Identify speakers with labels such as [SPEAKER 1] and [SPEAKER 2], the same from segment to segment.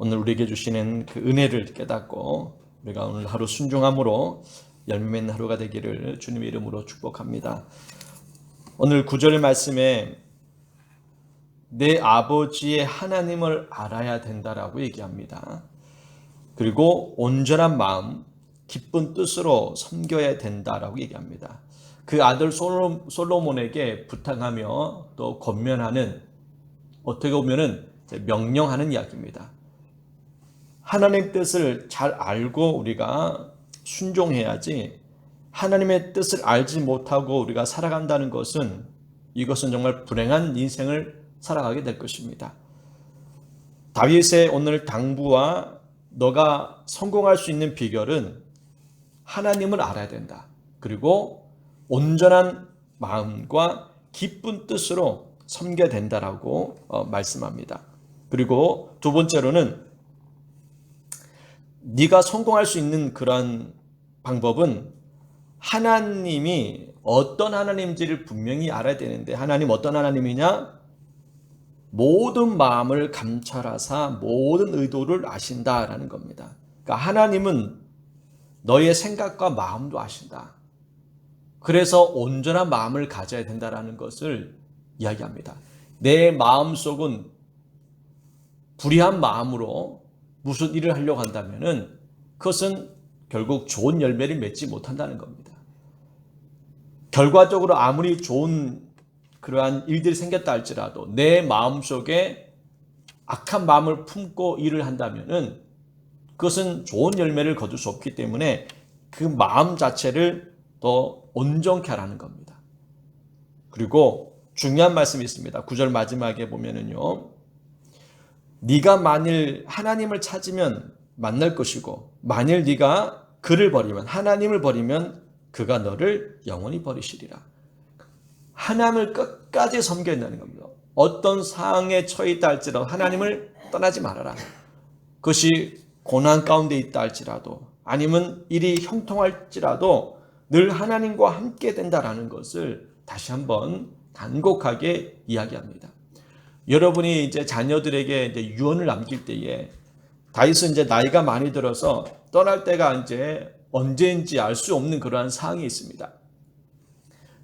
[SPEAKER 1] 오늘 우리에게 주시는 그 은혜를 깨닫고 우리가 오늘 하루 순종함으로 열매 맺는 하루가 되기를 주님의 이름으로 축복합니다. 오늘 9절 말씀에 내 아버지의 하나님을 알아야 된다라고 얘기합니다. 그리고 온전한 마음, 기쁜 뜻으로 섬겨야 된다라고 얘기합니다. 그 아들 솔로몬에게 부탁하며 또 권면하는, 어떻게 보면은 명령하는 이야기입니다. 하나님의 뜻을 잘 알고 우리가 순종해야지, 하나님의 뜻을 알지 못하고 우리가 살아간다는 것은, 이것은 정말 불행한 인생을 살아가게 될 것입니다. 다윗의 오늘 당부와 너가 성공할 수 있는 비결은 하나님을 알아야 된다. 그리고 온전한 마음과 기쁜 뜻으로 섬겨야 된다라고 말씀합니다. 그리고 두 번째로는 네가 성공할 수 있는 그런 방법은 하나님이 어떤 하나님인지를 분명히 알아야 되는데, 하나님 어떤 하나님이냐? 모든 마음을 감찰하사 모든 의도를 아신다라는 겁니다. 그러니까 하나님은 너의 생각과 마음도 아신다. 그래서 온전한 마음을 가져야 된다라는 것을 이야기합니다. 내 마음속은 불의한 마음으로 무슨 일을 하려고 한다면은 그것은 결국 좋은 열매를 맺지 못한다는 겁니다. 결과적으로 아무리 좋은 그러한 일들이 생겼다 할지라도 내 마음속에 악한 마음을 품고 일을 한다면은 그것은 좋은 열매를 거둘 수 없기 때문에 그 마음 자체를 더 온전케 하라는 겁니다. 그리고 중요한 말씀이 있습니다. 9절 마지막에 보면은요, 네가 만일 하나님을 찾으면 만날 것이고 만일 네가 그를 버리면, 하나님을 버리면 그가 너를 영원히 버리시리라. 하나님을 끝까지 섬겨야 한다는 겁니다. 어떤 상황에 처해 있다 할지라도 하나님을 떠나지 말아라. 그것이 고난 가운데 있다 할지라도 아니면 일이 형통할지라도 늘 하나님과 함께 된다라는 것을 다시 한번 간곡하게 이야기합니다. 여러분이 이제 자녀들에게 이제 유언을 남길 때에 다윗은 이제 나이가 많이 들어서 떠날 때가 이제 언제인지 알 수 없는 그러한 상황이 있습니다.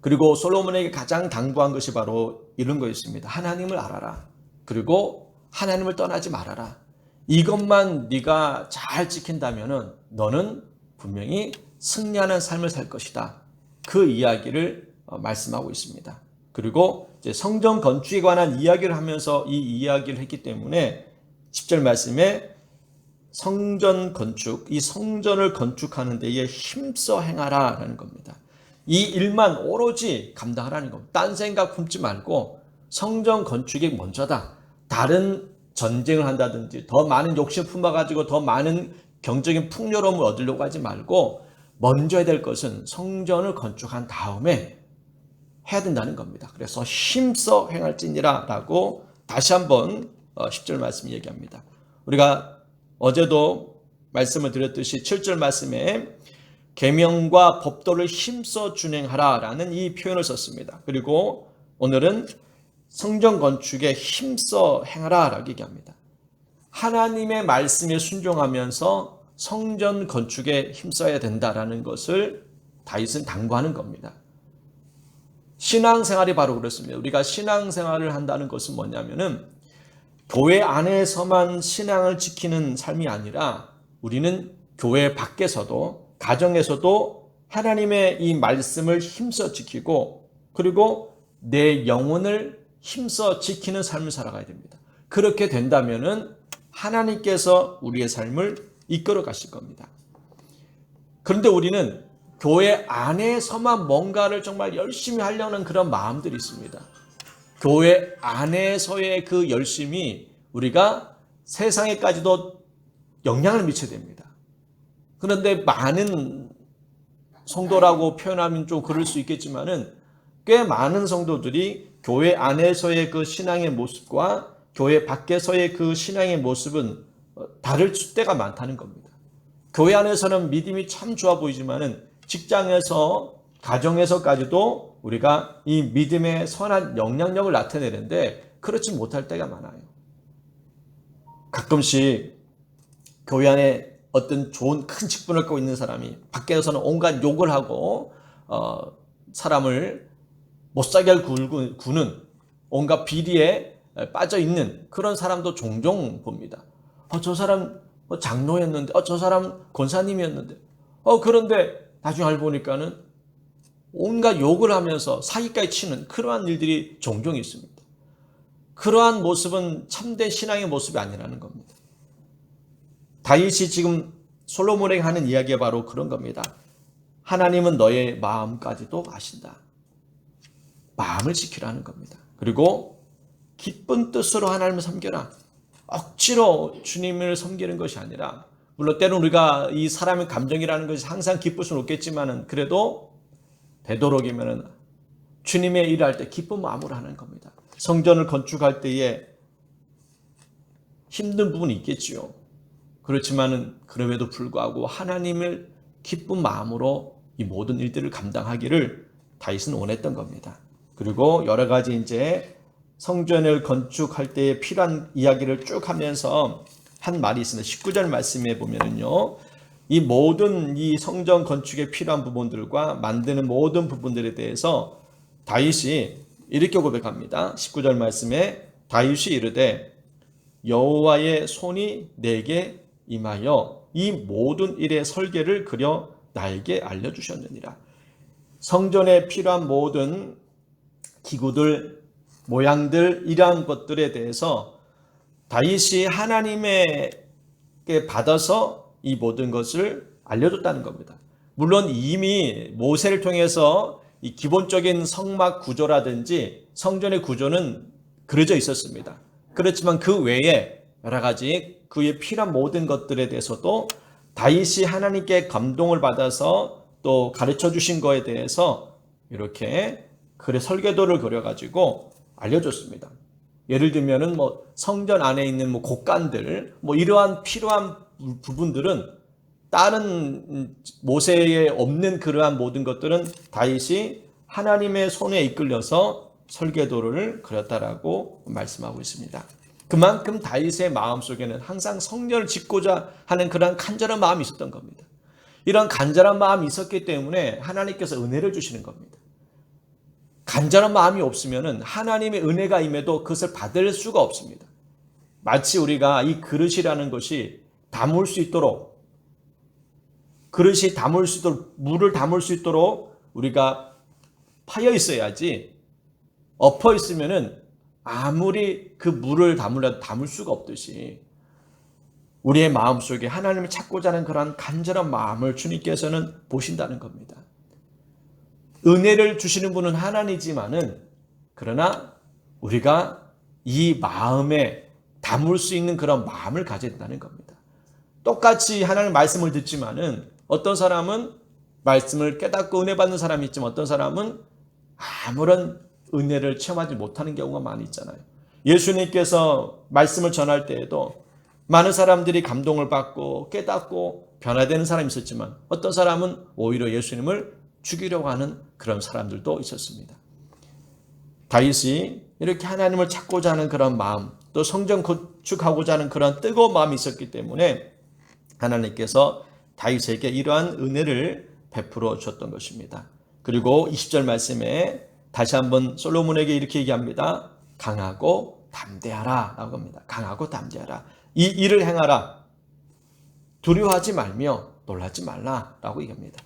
[SPEAKER 1] 그리고 솔로몬에게 가장 당부한 것이 바로 이런 거였습니다. 하나님을 알아라. 그리고 하나님을 떠나지 말아라. 이것만 네가 잘 지킨다면은 너는 분명히 승리하는 삶을 살 것이다. 그 이야기를 말씀하고 있습니다. 그리고 이제 성전 건축에 관한 이야기를 하면서 이 이야기를 했기 때문에 10절 말씀에 성전 건축, 이 성전을 건축하는 데에 힘써 행하라라는 겁니다. 이 일만 오로지 감당하라는 겁니다. 딴 생각 품지 말고 성전 건축이 먼저다. 다른 전쟁을 한다든지 더 많은 욕심 품어가지고 더 많은 경적인 풍요로움을 얻으려고 하지 말고 먼저 해야 될 것은 성전을 건축한 다음에 해야 된다는 겁니다. 그래서 힘써 행할지니라 라고 다시 한번 10절 말씀 얘기합니다. 우리가 어제도 말씀을 드렸듯이 7절 말씀에 계명과 법도를 힘써 준행하라 라는 이 표현을 썼습니다. 그리고 오늘은 성전 건축에 힘써 행하라 라고 얘기합니다. 하나님의 말씀에 순종하면서 성전 건축에 힘써야 된다라는 것을 다윗은 당부하는 겁니다. 신앙생활이 바로 그렇습니다. 우리가 신앙생활을 한다는 것은 뭐냐면은 교회 안에서만 신앙을 지키는 삶이 아니라 우리는 교회 밖에서도, 가정에서도 하나님의 이 말씀을 힘써 지키고 그리고 내 영혼을 힘써 지키는 삶을 살아가야 됩니다. 그렇게 된다면은 하나님께서 우리의 삶을 이끌어 가실 겁니다. 그런데 우리는 교회 안에서만 뭔가를 정말 열심히 하려는 그런 마음들이 있습니다. 교회 안에서의 그 열심이 우리가 세상에까지도 영향을 미쳐야 됩니다. 그런데 많은 성도라고 표현하면 좀 그럴 수 있겠지만은 꽤 많은 성도들이 교회 안에서의 그 신앙의 모습과 교회 밖에서의 그 신앙의 모습은 다를 때가 많다는 겁니다. 교회 안에서는 믿음이 참 좋아 보이지만은 직장에서, 가정에서까지도 우리가 이 믿음의 선한 영향력을 나타내는데 그렇지 못할 때가 많아요. 가끔씩 교회 안에 어떤 좋은 큰 직분을 갖고 있는 사람이 밖에서는 온갖 욕을 하고 사람을 못살게 할 구는 온갖 비리에 빠져 있는 그런 사람도 종종 봅니다. 저 사람 장로였는데, 저 사람 권사님이었는데, 그런데 나중에 알고 보니까는 온갖 욕을 하면서 사기까지 치는 그러한 일들이 종종 있습니다. 그러한 모습은 참된 신앙의 모습이 아니라는 겁니다. 다윗이 지금 솔로몬에게 하는 이야기가 바로 그런 겁니다. 하나님은 너의 마음까지도 아신다. 마음을 지키라는 겁니다. 그리고 기쁜 뜻으로 하나님을 섬겨라. 억지로 주님을 섬기는 것이 아니라, 물론 때로는 우리가 이 사람의 감정이라는 것이 항상 기쁠 수는 없겠지만은 그래도 되도록이면은 주님의 일을 할 때 기쁜 마음으로 하는 겁니다. 성전을 건축할 때에 힘든 부분이 있겠지요. 그렇지만은 그럼에도 불구하고 하나님을 기쁜 마음으로 이 모든 일들을 감당하기를 다윗은 원했던 겁니다. 그리고 여러 가지 이제 성전을 건축할 때에 필요한 이야기를 쭉 하면서 한 말이 있습니다. 19절 말씀에 보면은요, 이 모든 이 성전 건축에 필요한 부분들과 만드는 모든 부분들에 대해서 다윗이 이렇게 고백합니다. 19절 말씀에 다윗이 이르되 여호와의 손이 내게 임하여 이 모든 일의 설계를 그려 나에게 알려주셨느니라. 성전에 필요한 모든 기구들, 모양들, 이러한 것들에 대해서 다윗이 하나님에게 받아서 이 모든 것을 알려줬다는 겁니다. 물론 이미 모세를 통해서 이 기본적인 성막 구조라든지 성전의 구조는 그려져 있었습니다. 그렇지만 그 외에 여러 가지 그에 필요한 모든 것들에 대해서도 다윗이 하나님께 감동을 받아서 또 가르쳐 주신 거에 대해서 이렇게 글의 설계도를 그려가지고 알려줬습니다. 예를 들면은 성전 안에 있는 곡간들, 이러한 필요한 부분들은 다른 모세에 없는 그러한 모든 것들은 다윗이 하나님의 손에 이끌려서 설계도를 그렸다라고 말씀하고 있습니다. 그만큼 다윗의 마음속에는 항상 성전을 짓고자 하는 그런 간절한 마음이 있었던 겁니다. 이런 간절한 마음이 있었기 때문에 하나님께서 은혜를 주시는 겁니다. 간절한 마음이 없으면 하나님의 은혜가 임해도 그것을 받을 수가 없습니다. 마치 우리가 이 그릇이라는 것이 담을 수 있도록, 그릇이 담을 수 있도록, 물을 담을 수 있도록 우리가 파여 있어야지, 엎어 있으면은 아무리 그 물을 담으려도 담을 수가 없듯이 우리의 마음속에 하나님을 찾고자 하는 그런 간절한 마음을 주님께서는 보신다는 겁니다. 은혜를 주시는 분은 하나님이지만은, 그러나 우리가 이 마음에 담을 수 있는 그런 마음을 가져야 된다는 겁니다. 똑같이 하나님 말씀을 듣지만은 어떤 사람은 말씀을 깨닫고 은혜 받는 사람이 있지만 어떤 사람은 아무런 은혜를 체험하지 못하는 경우가 많이 있잖아요. 예수님께서 말씀을 전할 때에도 많은 사람들이 감동을 받고 깨닫고 변화되는 사람이 있었지만 어떤 사람은 오히려 예수님을 죽이려고 하는 그런 사람들도 있었습니다. 다윗이 이렇게 하나님을 찾고자 하는 그런 마음, 또 성전 건축하고자 하는 그런 뜨거운 마음이 있었기 때문에 하나님께서 다윗에게 이러한 은혜를 베풀어 주셨던 것입니다. 그리고 20절 말씀에 다시 한번 솔로몬에게 이렇게 얘기합니다. 강하고 담대하라 라고 합니다. 강하고 담대하라. 이 일을 행하라. 두려워하지 말며 놀라지 말라 라고 얘기합니다.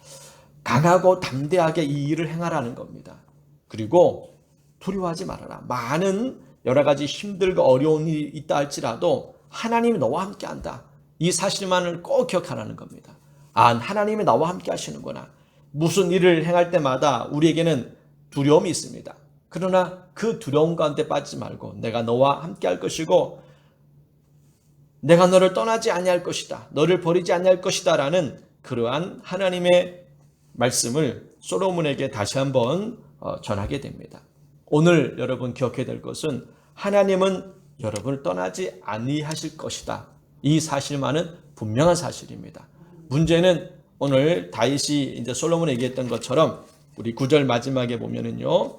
[SPEAKER 1] 강하고 담대하게 이 일을 행하라는 겁니다. 그리고 두려워하지 말아라. 많은 여러 가지 힘들고 어려운 일이 있다 할지라도 하나님이 너와 함께 한다. 이 사실만을 꼭 기억하라는 겁니다. 하나님이 나와 함께 하시는구나. 무슨 일을 행할 때마다 우리에게는 두려움이 있습니다. 그러나 그 두려움 가운데 빠지지 말고 내가 너와 함께 할 것이고 내가 너를 떠나지 아니할 것이다. 너를 버리지 아니할 것이다 라는 그러한 하나님의 말씀을 솔로몬에게 다시 한번 전하게 됩니다. 오늘 여러분 기억해야 될 것은 하나님은 여러분을 떠나지 아니하실 것이다. 이 사실만은 분명한 사실입니다. 문제는 오늘 다윗이 이제 솔로몬에 얘기했던 것처럼 우리 9절 마지막에 보면은요.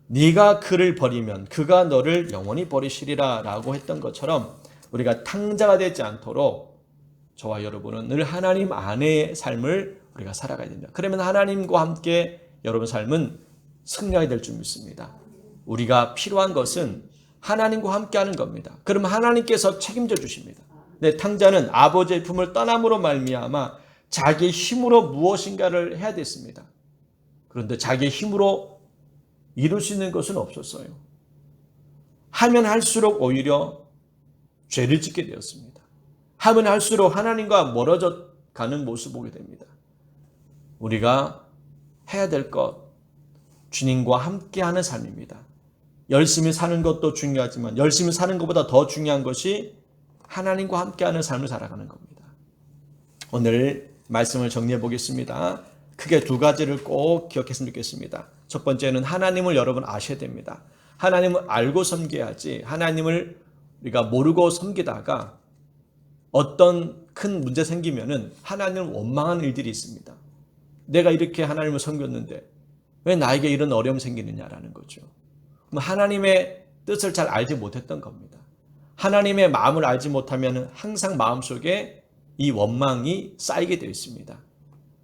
[SPEAKER 1] 네가 그를 버리면 그가 너를 영원히 버리시리라 라고 했던 것처럼 우리가 탕자가 되지 않도록 저와 여러분은 늘 하나님 안의 삶을 우리가 살아가야 됩니다. 그러면 하나님과 함께 여러분 삶은 승리하게 될 줄 믿습니다. 우리가 필요한 것은 하나님과 함께하는 겁니다. 그러면 하나님께서 책임져 주십니다. 내 탕자는 아버지의 품을 떠남으로 말미암아 자기의 힘으로 무엇인가를 해야 됐습니다. 그런데 자기의 힘으로 이룰 수 있는 것은 없었어요. 하면 할수록 오히려 죄를 짓게 되었습니다. 하면 할수록 하나님과 멀어져 가는 모습을 보게 됩니다. 우리가 해야 될 것, 주님과 함께하는 삶입니다. 열심히 사는 것도 중요하지만 열심히 사는 것보다 더 중요한 것이 하나님과 함께하는 삶을 살아가는 겁니다. 오늘 말씀을 정리해 보겠습니다. 크게 두 가지를 꼭 기억했으면 좋겠습니다. 첫 번째는 하나님을 여러분 아셔야 됩니다. 하나님을 알고 섬겨야지 하나님을 우리가 모르고 섬기다가 어떤 큰 문제 생기면은 하나님을 원망하는 일들이 있습니다. 내가 이렇게 하나님을 섬겼는데 왜 나에게 이런 어려움이 생기느냐라는 거죠. 하나님의 뜻을 잘 알지 못했던 겁니다. 하나님의 마음을 알지 못하면 항상 마음속에 이 원망이 쌓이게 되어 있습니다.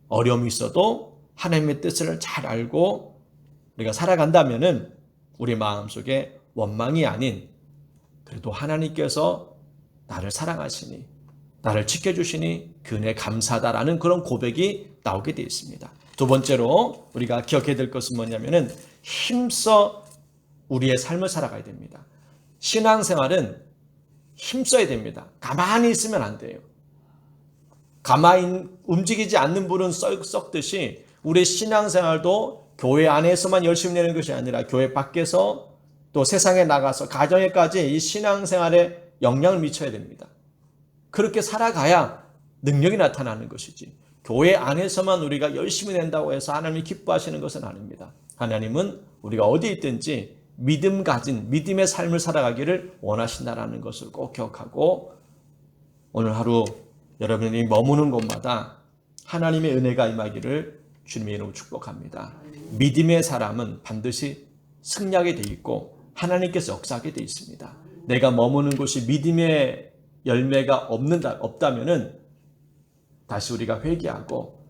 [SPEAKER 1] 어려움이 있어도 하나님의 뜻을 잘 알고 우리가 살아간다면 우리 마음속에 원망이 아닌 그래도 하나님께서 나를 사랑하시니 나를 지켜주시니 그 은혜에 감사하다라는 그런 고백이 나오게 되어 있습니다. 두 번째로 우리가 기억해야 될 것은 뭐냐면은 힘써 우리의 삶을 살아가야 됩니다. 신앙생활은 힘써야 됩니다. 가만히 있으면 안 돼요. 가만히 움직이지 않는 불은 썩듯이 우리의 신앙생활도 교회 안에서만 열심히 내는 것이 아니라 교회 밖에서 또 세상에 나가서 가정에까지 이 신앙생활에 영향을 미쳐야 됩니다. 그렇게 살아가야 능력이 나타나는 것이지 교회 안에서만 우리가 열심히 낸다고 해서 하나님이 기뻐하시는 것은 아닙니다. 하나님은 우리가 어디 있든지 믿음 가진 믿음의 삶을 살아가기를 원하신다는 것을 꼭 기억하고 오늘 하루 여러분이 머무는 곳마다 하나님의 은혜가 임하기를 주님의 이름으로 축복합니다. 믿음의 사람은 반드시 승리하게 돼 있고 하나님께서 역사하게 돼 있습니다. 내가 머무는 곳이 믿음의 열매가 없다면은 다시 우리가 회개하고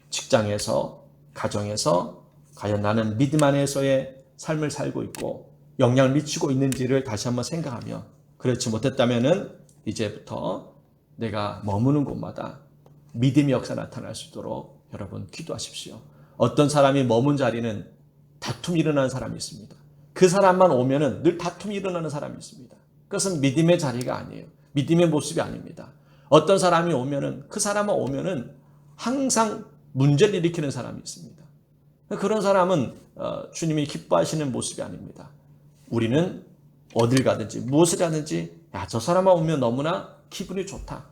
[SPEAKER 1] 직장에서 가정에서 과연 나는 믿음 안에서의 삶을 살고 있고 영향을 미치고 있는지를 다시 한번 생각하며 그렇지 못했다면은 이제부터 내가 머무는 곳마다 믿음의 역사 나타날 수 있도록 여러분 기도하십시오. 어떤 사람이 머문 자리는 다툼이 일어나는 사람이 있습니다. 그 사람만 오면은 늘 다툼이 일어나는 사람이 있습니다. 그것은 믿음의 자리가 아니에요. 믿음의 모습이 아닙니다. 어떤 사람이 오면은 그 사람만 오면은 항상 문제를 일으키는 사람이 있습니다. 그런 사람은 주님이 기뻐하시는 모습이 아닙니다. 우리는 어딜 가든지 무엇을 하든지 저 사람만 오면 너무나 기분이 좋다.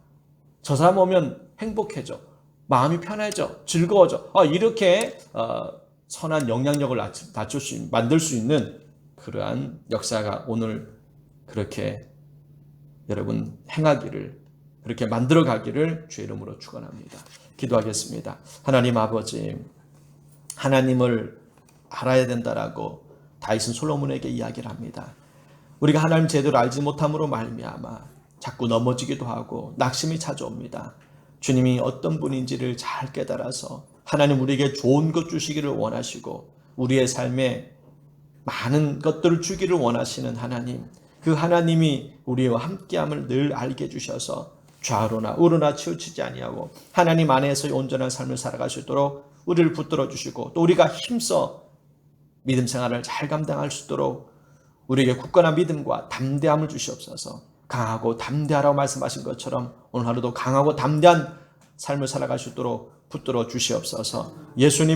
[SPEAKER 1] 저 사람 오면 행복해져. 마음이 편해져. 즐거워져. 이렇게 선한 영향력을 만들 수 있는 그러한 역사가 오늘 그렇게 여러분 행하기를 그렇게 만들어가기를 주의 이름으로 축원합니다. 기도하겠습니다. 하나님 아버지 하나님을 알아야 된다라고 다윗은 솔로몬에게 이야기를 합니다. 우리가 하나님 제대로 알지 못함으로 말미암아 자꾸 넘어지기도 하고 낙심이 찾아옵니다. 주님이 어떤 분인지를 잘 깨달아서 하나님 우리에게 좋은 것 주시기를 원하시고 우리의 삶에 많은 것들을 주기를 원하시는 하나님, 그 하나님이 우리와 함께함을 늘 알게 해주셔서 좌로나 우로나 치우치지 아니하고 하나님 안에서 온전한 삶을 살아갈 수 있도록 우리를 붙들어 주시고 또 우리가 힘써 믿음 생활을 잘 감당할 수 있도록 우리에게 굳건한 믿음과 담대함을 주시옵소서. 강하고 담대하라고 말씀하신 것처럼 오늘 하루도 강하고 담대한 삶을 살아갈 수 있도록 붙들어 주시옵소서. 예수님